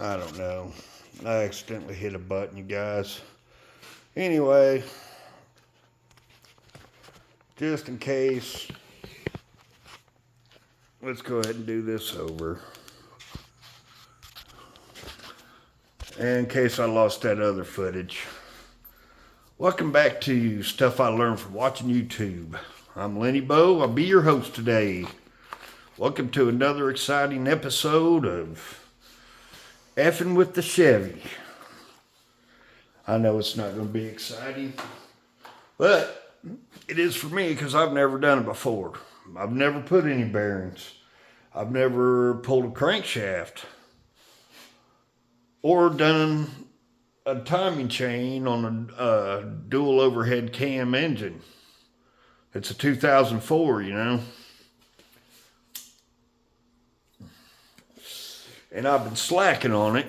I don't know. I accidentally hit a button, you guys. Anyway, just in case, let's go ahead and do this over. In case I lost that other footage. Welcome back to Stuff I Learned from Watching YouTube. I'm Lenny Bow. I'll be your host today. Welcome to another exciting episode of Effing with the Chevy. I know it's not going to be exciting, but it is for me because I've never done it before. I've never put any bearings. I've never pulled a crankshaft or done a timing chain on a dual overhead cam engine. It's a 2004, you know. And I've been slacking on it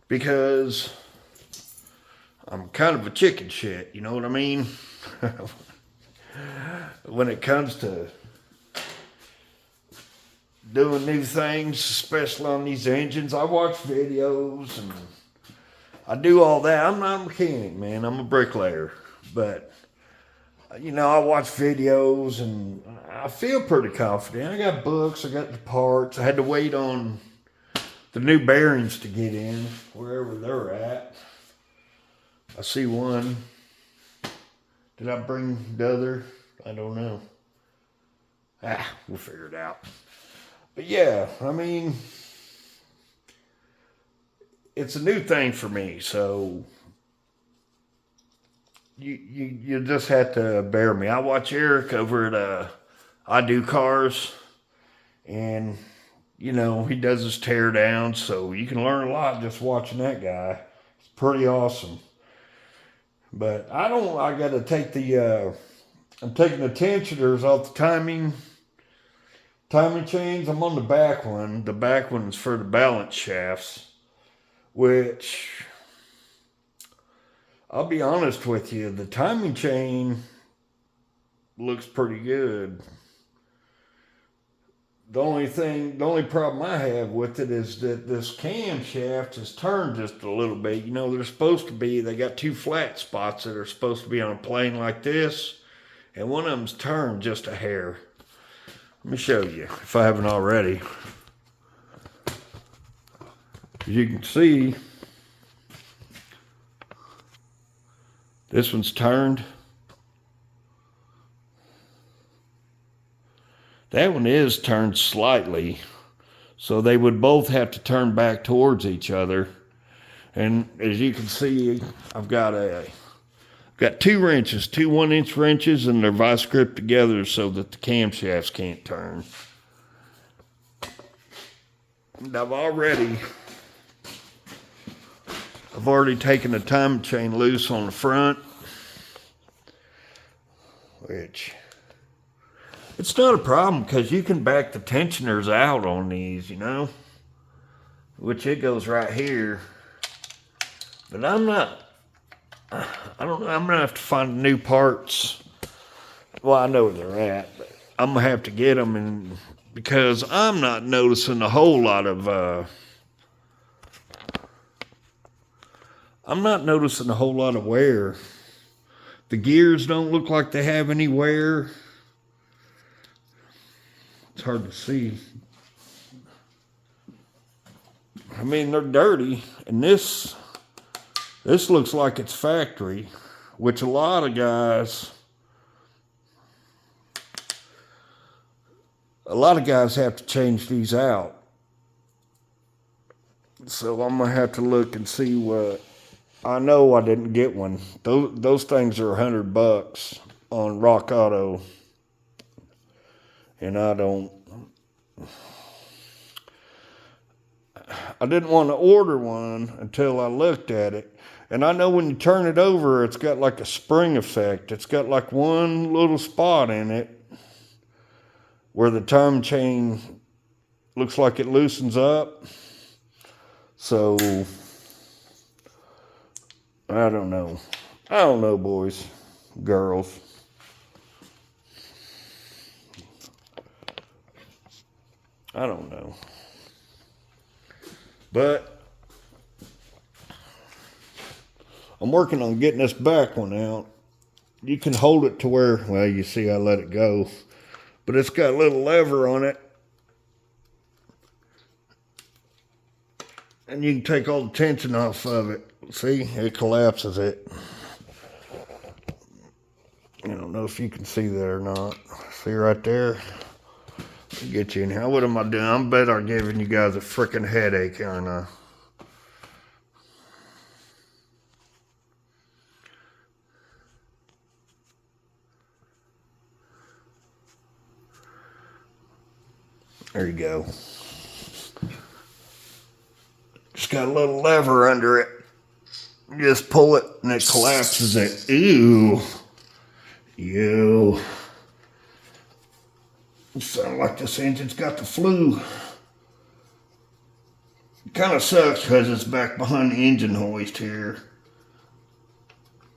because I'm kind of a chicken shit, you know what I mean? When it comes to doing new things, especially on these engines, I watch videos and I do all that. I'm not a mechanic, man. I'm a bricklayer. But, you know, I watch videos and I feel pretty confident. I got books, I got the parts. I had to wait on the new bearings to get in, wherever they're at. I see one. Did I bring the other? I don't know. We'll figure it out. But yeah, I mean, it's a new thing for me, so you just have to bear me. I watch Eric over at I Do Cars, and you know he does his tear down, so you can learn a lot just watching that guy. It's pretty awesome. But I got to take I'm taking the tensioners off the timing chains. I'm on the back one. The back one's for the balance shafts, which I'll be honest with you, the timing chain looks pretty good. The only problem I have with it is that this camshaft is turned just a little bit. You know, they got two flat spots that are supposed to be on a plane like this, and one of them's turned just a hair. Let me show you, if I haven't already. As you can see, this one's turned. That one is turned slightly, so they would both have to turn back towards each other. And as you can see, I've got two wrenches, two 1-inch wrenches, and they're vice gripped together so that the camshafts can't turn. And I've already taken the timing chain loose on the front, which it's not a problem because you can back the tensioners out on these, you know, which it goes right here. But I don't know, I'm gonna have to find new parts. Well, I know where they're at, but I'm gonna have to get them, and because I'm not noticing a whole lot of wear. The gears don't look like they have any wear. It's hard to see. I mean, they're dirty, and this looks like it's factory, which a lot of guys have to change these out. So I'm gonna have to look and see what. I know I didn't get one. Those things are $100 on Rock Auto, and I didn't want to order one until I looked at it. And I know when you turn it over, it's got like a spring effect. It's got like one little spot in it where the timing chain looks like it loosens up. So I don't know, boys, girls. I don't know. But I'm working on getting this back one out. You can hold it to where, well, you see I let it go. But it's got a little lever on it. And you can take all the tension off of it. See, it collapses it. I don't know if you can see that or not. See right there? I'll get you in here. What am I doing? I bet I'm giving you guys a freaking headache, aren't I? There you go. Just got a little lever under it. You just pull it and it collapses it. Ew. Ew. It sounds like this engine's got the flu. It kind of sucks because it's back behind the engine hoist here.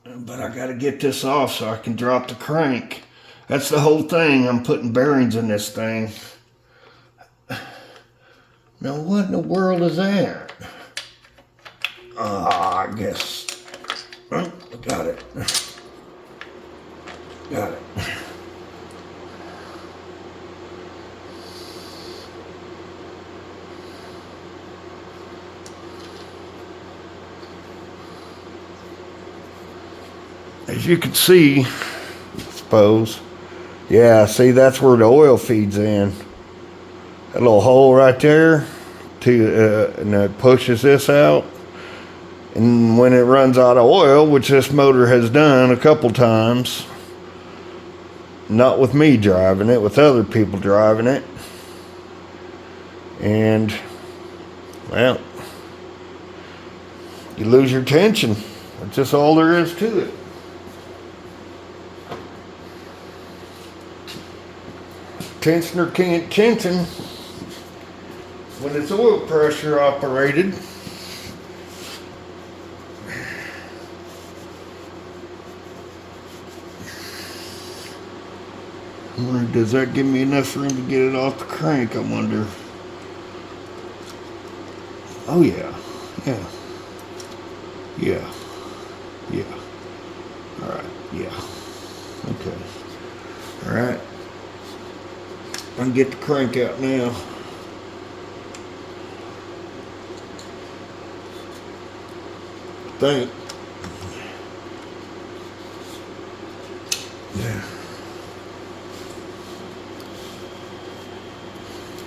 But I got to get this off so I can drop the crank. That's the whole thing. I'm putting bearings in this thing. Now what in the world is that? I guess. Oh, got it. Got it. As you can see, I suppose. Yeah, see, that's where the oil feeds in. That little hole right there, and it pushes this out. And when it runs out of oil, which this motor has done a couple times, not with me driving it, with other people driving it, and, well, you lose your tension. That's just all there is to it. Tensioner can't tension when it's oil pressure operated. I wonder, does that give me enough room to get it off the crank, I wonder? Oh yeah, yeah, yeah, yeah. Alright, yeah, okay. Alright, I can get the crank out now. I think. Yeah.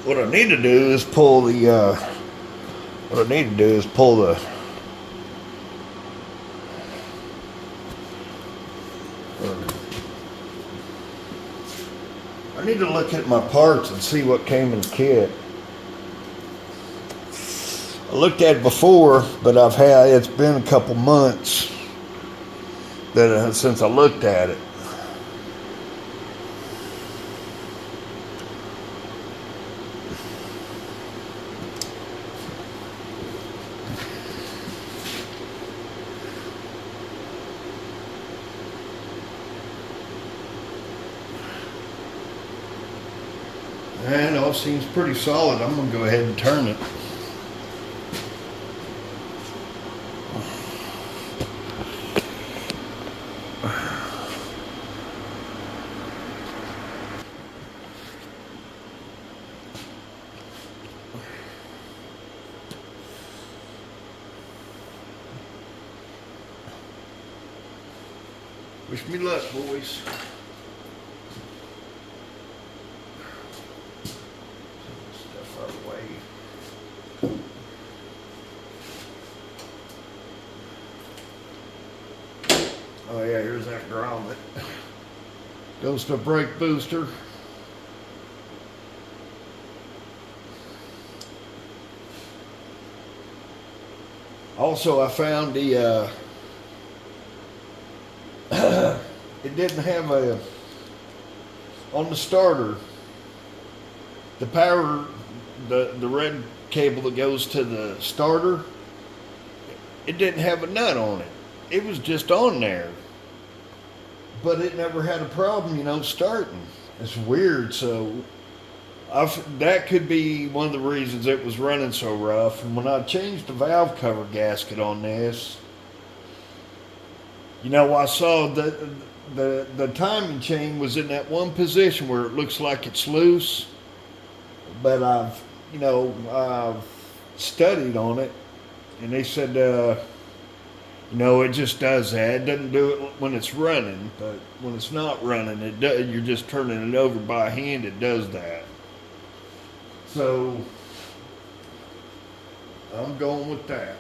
What I need to do is pull the, I need to look at my parts and see what came in the kit. I looked at it before, but it's been a couple months since I looked at it. And it all seems pretty solid. I'm going to go ahead and turn it. Wish me luck, boys. Stuff out of the way. Oh yeah, here's that grommet. Goes to brake booster. Also, I found the it didn't have on the starter, the power, the red cable that goes to the starter, it didn't have a nut on it. It was just on there, but it never had a problem, starting. It's weird. So that could be one of the reasons it was running so rough. And when I changed the valve cover gasket on this, I saw that the timing chain was in that one position where it looks like it's loose, but I've studied on it, and they said, it just does that. It doesn't do it when it's running, but when it's not running, it does. You're just turning it over by hand. It does that. So I'm going with that.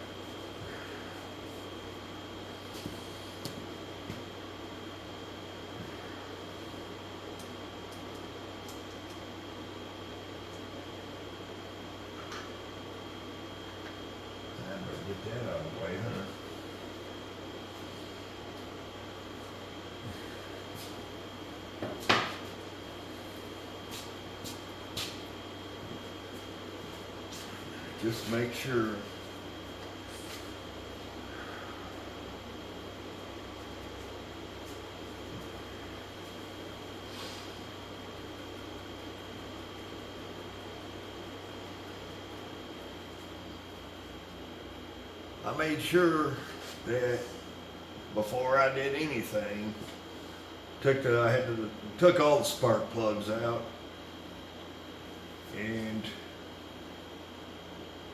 I better get that out of the way, huh? Just make sure. I made sure that before I did anything, took all the spark plugs out and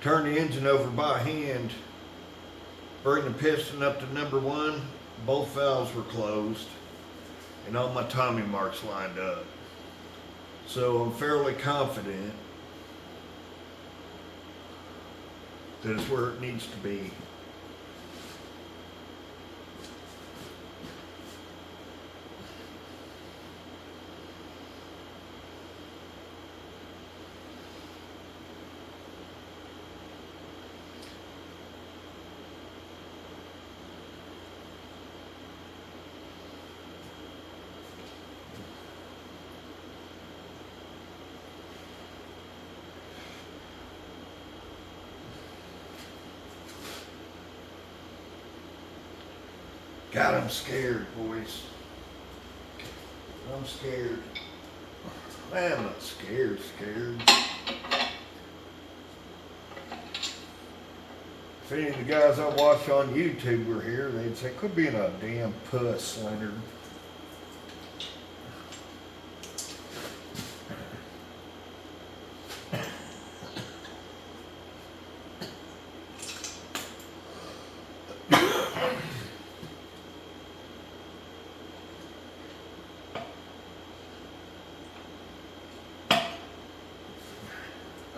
turn the engine over by hand, bring the piston up to number 1, both valves were closed, and all my timing marks lined up. So I'm fairly confident that it's where it needs to be. God, I'm scared, boys. I'm scared. I'm not scared. If any of the guys I watch on YouTube were here, they'd say, quit being a damn puss, Leonard.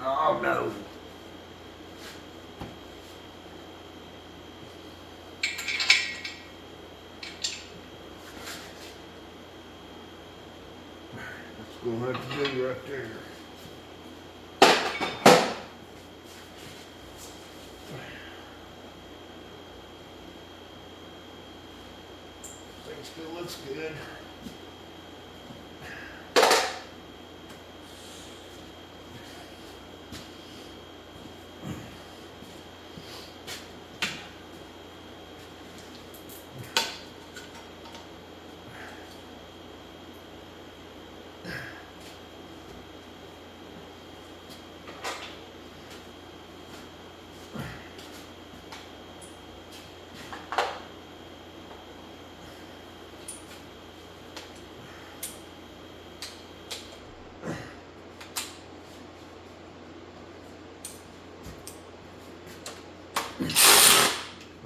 Oh no. That's gonna have to do right there. Thing still looks good.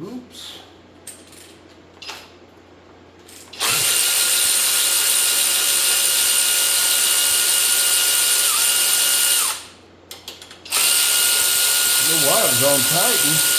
Oops. The wire's on tight.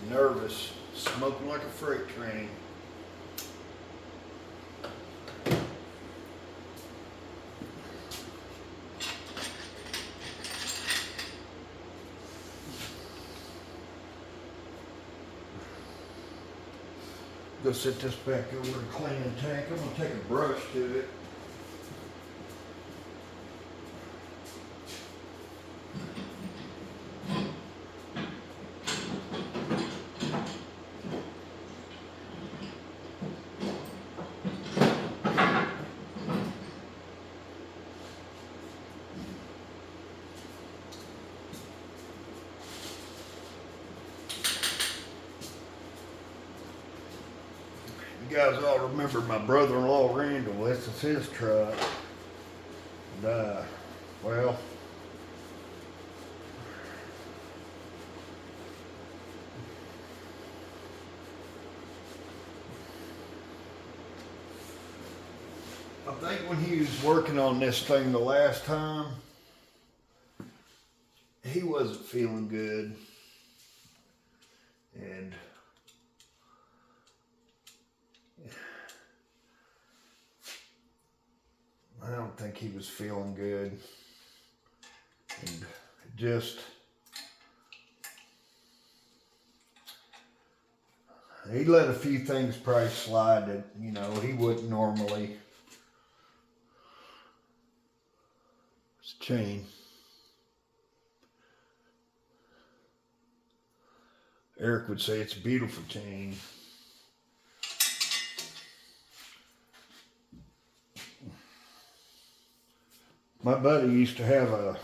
nervous, smoking like a freight train. Go set this back over to clean the tank. I'm gonna take a brush to it. You guys all remember my brother-in-law Randall. This is his truck. And, well, I think when he was working on this thing the last time, he wasn't feeling good. And I don't think he was feeling good. And just, he let a few things probably slide that, you know, he wouldn't normally. It's a chain. Eric would say it's a beautiful chain. My buddy used to have a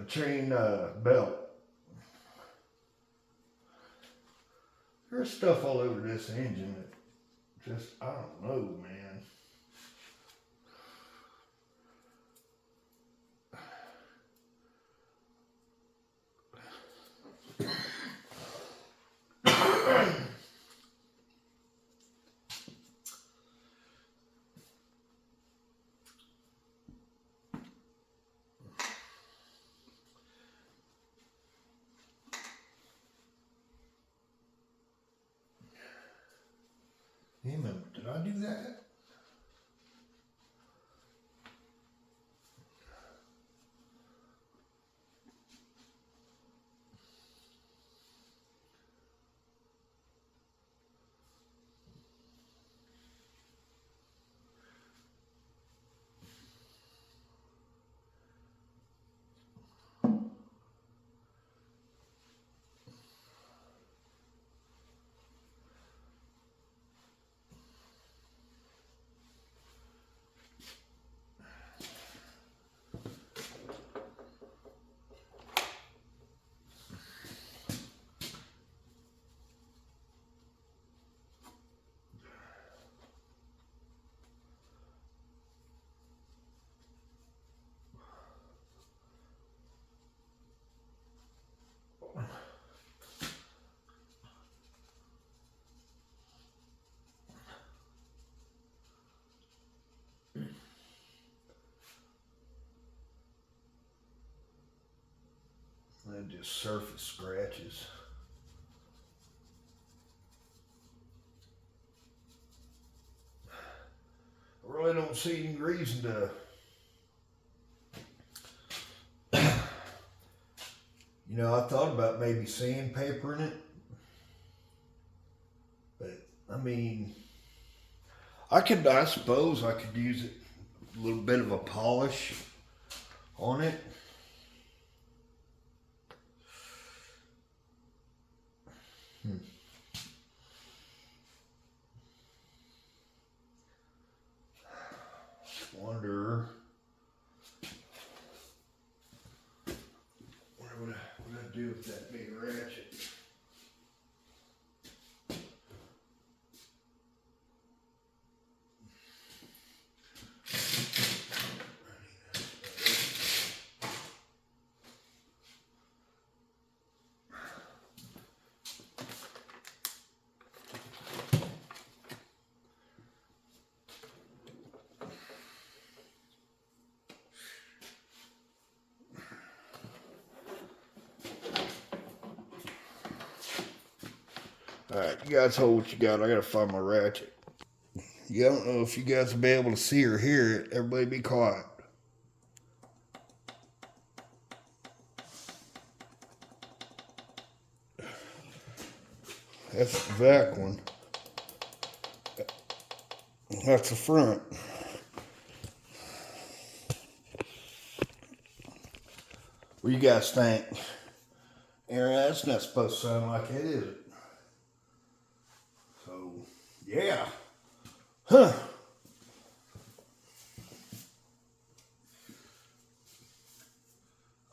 chain belt. There's stuff all over this engine that just, I don't know, man. Did I do that? They're just surface scratches. I really don't see any reason to you know, I thought about maybe sandpapering it, but I mean, I suppose I could use it, a little bit of a polish on it. Wonder what would I do with that big ratchet? Alright, you guys hold what you got. I gotta find my ratchet. Yeah, I don't know if you guys will be able to see or hear it. Everybody be quiet. That's the back one. That's the front. What do you guys think? Aaron, that's not supposed to sound like it, is it? So, yeah. Huh.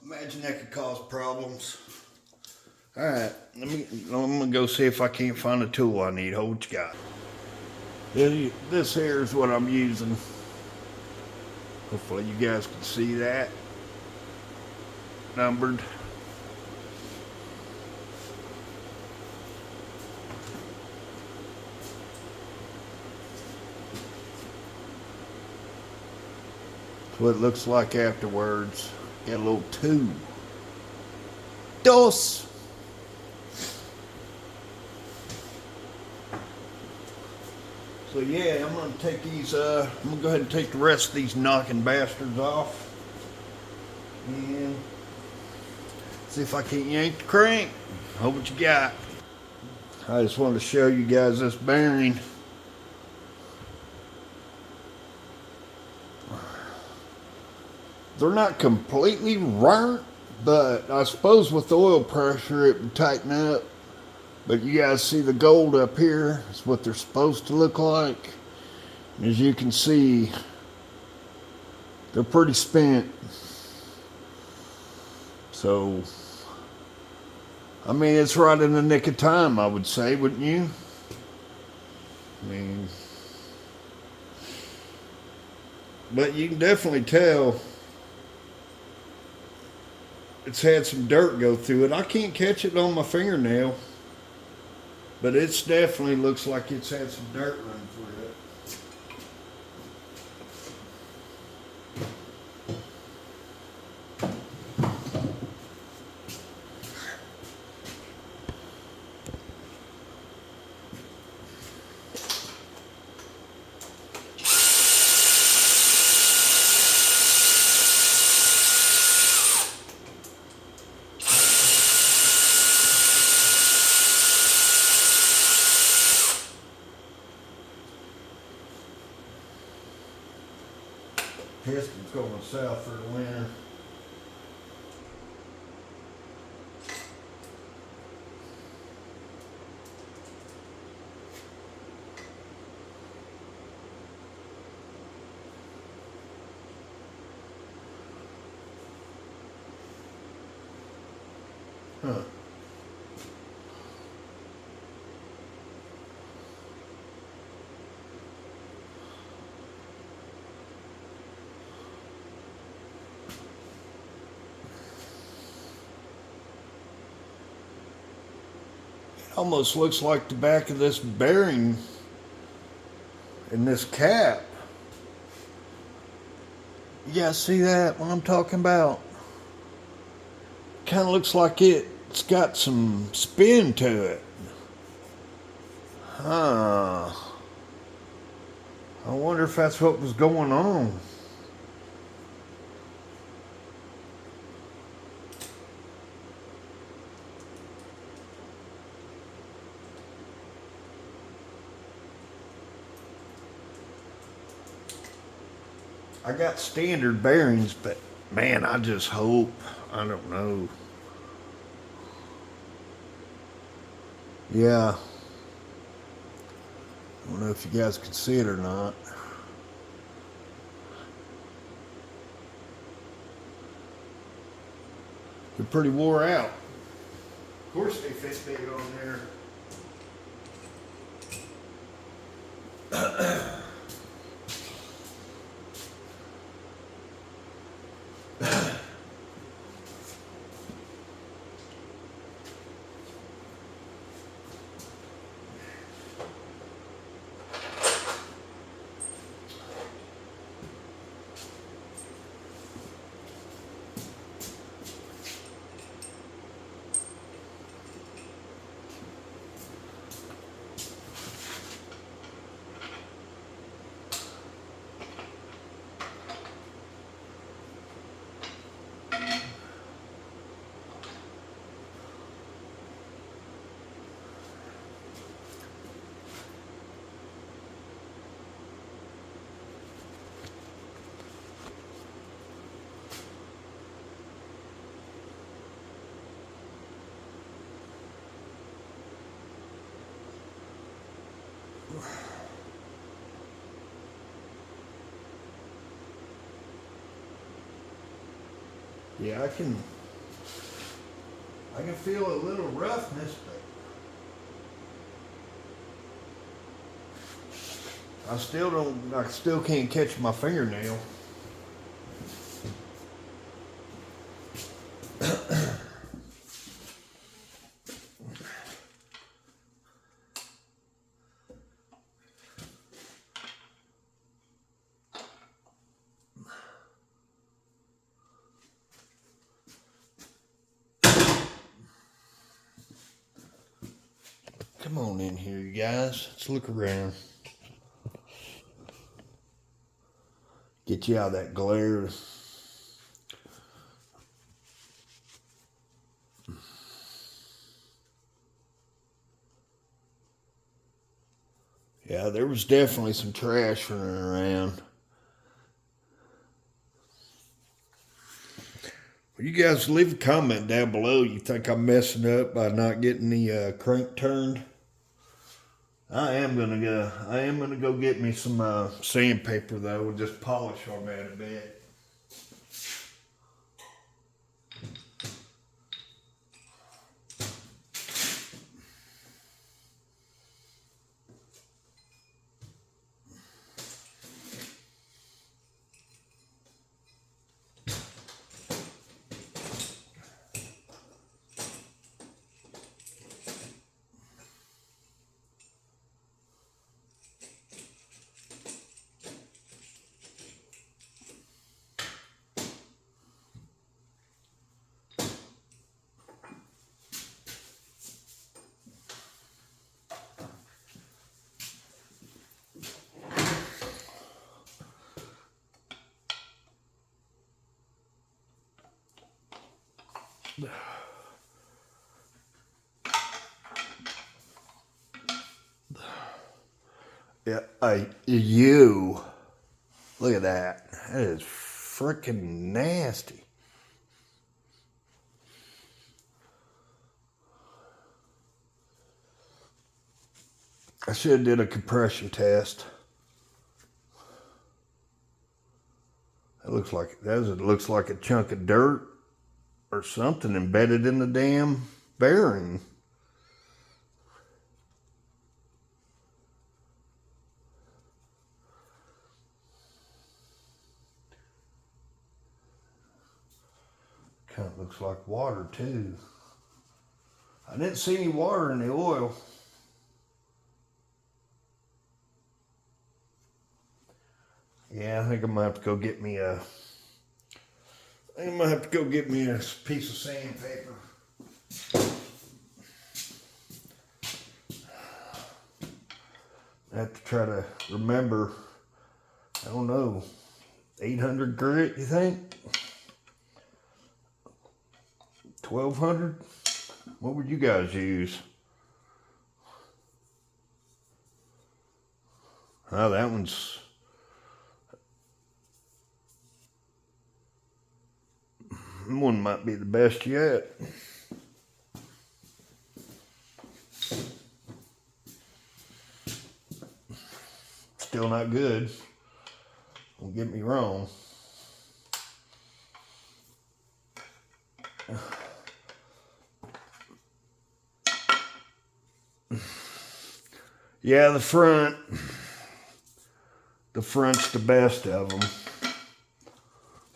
Imagine that could cause problems. Alright, I'm gonna go see if I can't find a tool I need. Hold what you got. This here is what I'm using. Hopefully you guys can see that. Numbered. That's what it looks like afterwards. Got a little tube. Dos. So yeah, I'm gonna take these. I'm gonna go ahead and take the rest of these knocking bastards off, and see if I can't yank the crank. Hope what you got. I just wanted to show you guys this bearing. They're not completely burnt, but I suppose with the oil pressure it would tighten up. But you guys see the gold up here? It's what they're supposed to look like. As you can see, they're pretty spent. So, I mean, it's right in the nick of time, I would say, wouldn't you? I mean, but you can definitely tell it's had some dirt go through it. I can't catch it on my fingernail, but it definitely looks like it's had some dirt run through it. Piston's going south for the winter. Huh. Almost looks like the back of this bearing in this cap. You guys see that? What I'm talking about? Kind of looks like it's got some spin to it. Huh. I wonder if that's what was going on. I got standard bearings, but man, I just hope, I don't know. Yeah. I don't know if you guys can see it or not. They're pretty wore out. Of course they fit big on there. Yeah, I can feel a little roughness, but I still can't catch my fingernail. Come on in here, you guys. Let's look around. Get you out of that glare. Yeah, there was definitely some trash running around. Well, you guys leave a comment down below. You think I'm messing up by not getting the crank turned? I am gonna go get me some sandpaper though. We'll just polish on that a bit. Yeah, you look at that. That is freaking nasty. I should have did a compression test. It looks like a chunk of dirt or something embedded in the damn bearing. Kind of looks like water too. I didn't see any water in the oil. Yeah, I think I'm gonna have to go get me a piece of sandpaper. I have to try to remember, I don't know, 800 grit, you think? 1200? What would you guys use? Oh, that one might be the best yet. Still not good. Don't get me wrong. Yeah, the front's the best of them,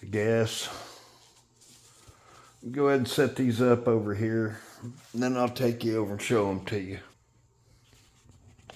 I guess. Go ahead and set these up over here, and then I'll take you over and show them to you.